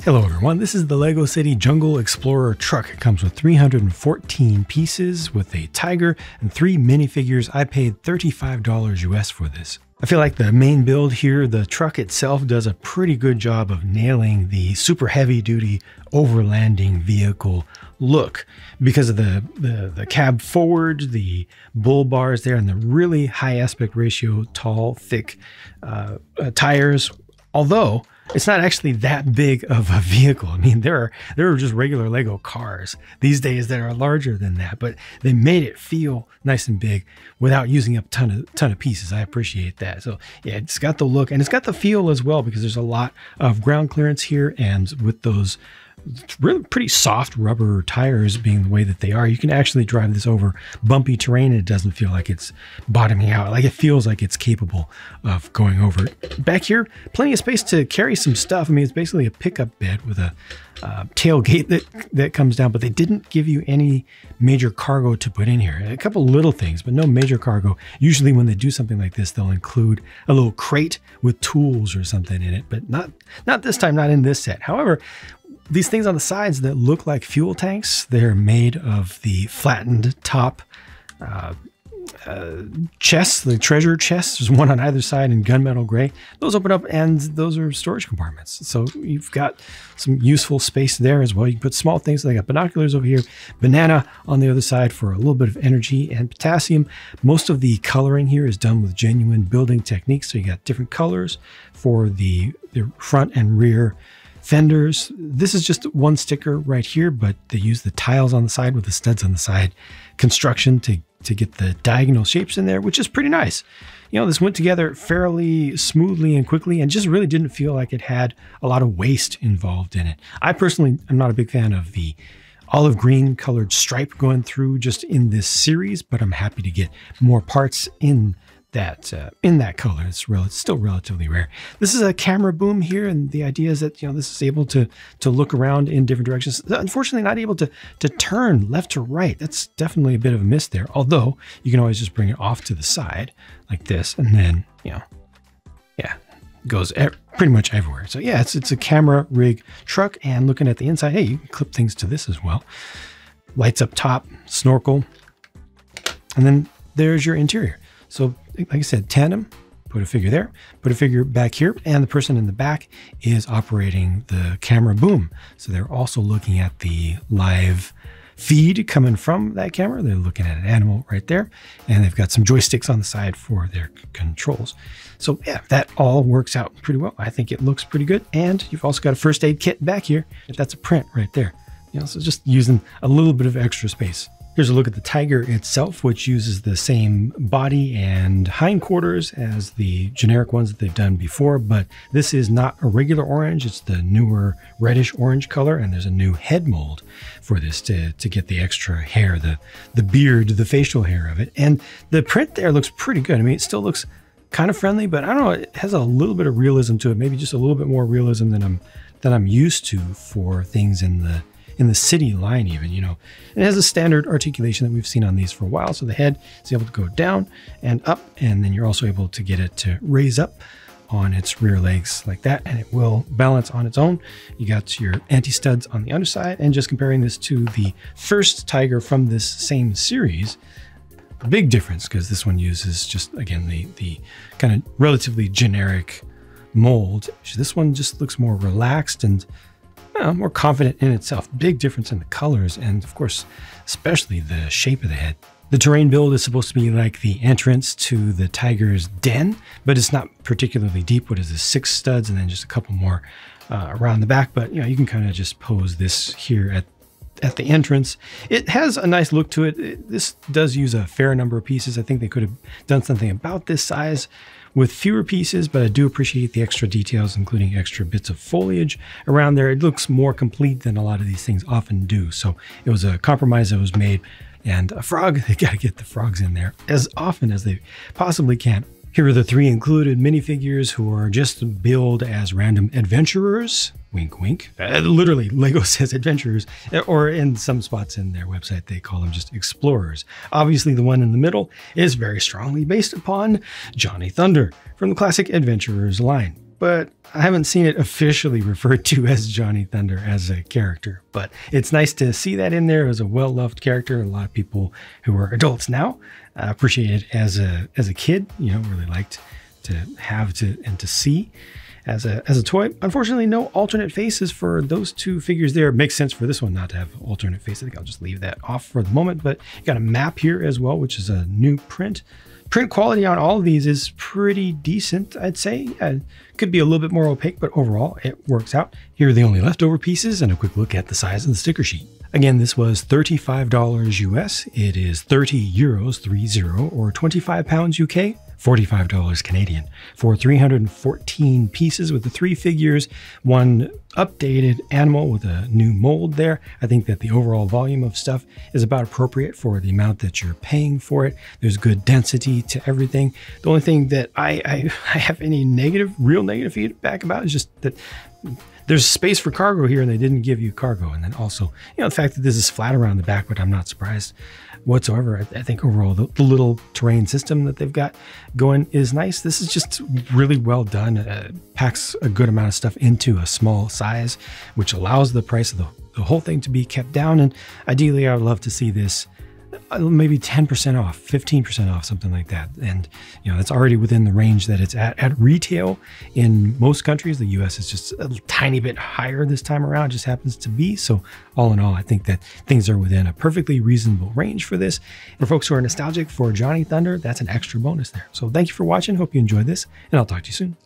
Hello everyone, this is the LEGO City Jungle Explorer truck. It comes with 314 pieces with a tiger and 3 minifigures. I paid $35 US for this. I feel like the main build here, the truck itself does a pretty good job of nailing the super heavy duty overlanding vehicle look because of the cab forward, the bull bars there, and the really high aspect ratio, tall, thick tires. Although it's not actually that big of a vehicle. I mean, there are just regular Lego cars these days that are larger than that, but they made it feel nice and big without using up a ton of pieces. I appreciate that. So yeah, it's got the look and it's got the feel as well because there's a lot of ground clearance here, and with those really pretty soft rubber tires being the way that they are, you can actually drive this over bumpy terrain and it doesn't feel like it's bottoming out. Like, it feels like it's capable of going over it. Back here, plenty of space to carry some stuff. I mean, it's basically a pickup bed with a tailgate that comes down, but they didn't give you any major cargo to put in here. A couple little things, but no major cargo. Usually when they do something like this, they'll include a little crate with tools or something in it, but not this time, not in this set. However, these things on the sides that look like fuel tanks, they're made of the flattened top chests, the treasure chests. There's one on either side in gunmetal gray. Those open up and those are storage compartments. So you've got some useful space there as well. You can put small things. They got binoculars over here, banana on the other side for a little bit of energy and potassium. Most of the coloring here is done with genuine building techniques. So you got different colors for the front and rear fenders. This is just one sticker right here, but they use the tiles on the side with the studs on the side construction to get the diagonal shapes in there, which is pretty nice. You know, this went together fairly smoothly and quickly and just really didn't feel like it had a lot of waste involved in it. I personally am not a big fan of the olive green colored stripe going through just in this series, but I'm happy to get more parts in that color. It's still relatively rare. This is a camera boom here, and the idea is that, you know, this is able to look around in different directions. Unfortunately, not able to turn left to right. That's definitely a bit of a miss there. Although you can always just bring it off to the side like this, and then, you know, yeah, it goes pretty much everywhere. So yeah, it's a camera rig truck, and looking at the inside, hey, you can clip things to this as well. Lights up top, snorkel, and then there's your interior. So like I said, tandem, put a figure there, put a figure back here, and the person in the back is operating the camera boom. So they're also looking at the live feed coming from that camera. They're looking at an animal right there, and they've got some joysticks on the side for their controls. So yeah, that all works out pretty well. I think it looks pretty good. And you've also got a first aid kit back here. That's a print right there. You know, so just using a little bit of extra space. Here's a look at the Tiger itself, which uses the same body and hindquarters as the generic ones that they've done before, but this is not a regular orange. It's the newer reddish orange color, and there's a new head mold for this to get the extra hair, the beard, the facial hair of it. And the print there looks pretty good. I mean, it still looks kind of friendly, but I don't know, it has a little bit of realism to it, maybe just a little bit more realism than I'm used to for things in the city line even, you know. It has a standard articulation that we've seen on these for a while. So the head is able to go down and up, and then you're also able to get it to raise up on its rear legs like that, and it will balance on its own. You got your anti-studs on the underside, and just comparing this to the first Tiger from this same series, a big difference because this one uses just, again, the kind of relatively generic mold. This one just looks more relaxed and more confident in itself. Big difference in the colors, and of course, especially the shape of the head. The terrain build is supposed to be like the entrance to the Tiger's den, but it's not particularly deep. What is this? 6 studs and then just a couple more around the back. But you know, you can kind of just pose this here at the entrance. It has a nice look to it. This does use a fair number of pieces. I think they could have done something about this size with fewer pieces, but I do appreciate the extra details, including extra bits of foliage around there. It looks more complete than a lot of these things often do. So it was a compromise that was made, and a frog, they got to get the frogs in there as often as they possibly can. Here are the 3 included minifigures who are just billed as random adventurers. Wink, wink. Literally, Lego says adventurers, or in some spots in their website, they call them just explorers. Obviously, the one in the middle is very strongly based upon Johnny Thunder from the classic Adventurers line. but I haven't seen it officially referred to as Johnny Thunder as a character. But it's nice to see that in there as a well-loved character. A lot of people who are adults now appreciate it as a kid, really liked to have and to see as a toy. Unfortunately, no alternate faces for those two figures there. It makes sense for this one not to have alternate faces. I think I'll just leave that off for the moment, but you got a map here as well, which is a new print. Print quality on all of these is pretty decent, I'd say. Could be a little bit more opaque, but overall it works out. Here are the only leftover pieces and a quick look at the size of the sticker sheet. Again, this was $35 US. It is 30 euros, 30, or 25 pounds UK. $45 Canadian for 314 pieces with the 3 figures, 1 updated animal with a new mold there. I think that the overall volume of stuff is about appropriate for the amount that you're paying for it. There's good density to everything. The only thing that I have any real negative feedback about is just that there's space for cargo here and they didn't give you cargo. And then also, the fact that this is flat around the back, but I'm not surprised whatsoever. I think overall the little terrain system that they've got going is nice. This is just really well done. Packs a good amount of stuff into a small size, which allows the price of the whole thing to be kept down. And ideally, I would love to see this maybe 10% off, 15% off, something like that. And, that's already within the range that it's at retail in most countries. The US is just a tiny bit higher this time around, just happens to be. So all in all, I think that things are within a perfectly reasonable range for this. For folks who are nostalgic for Johnny Thunder, that's an extra bonus there. So thank you for watching. Hope you enjoyed this, and I'll talk to you soon.